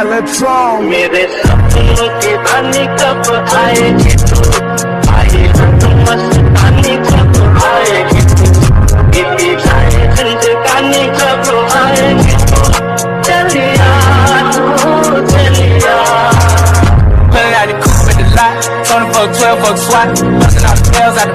Megatron. मेरे सपनों की रानी कब आएगी तू, आई मस्तानी कब आएगी तू, इतनी जाए जिंदगानी कब आएगी तू, चलिया तू चलिया. Pulling out the coupe at the lot, 20 fuck 12 fuck SWAT, busting all the bells out the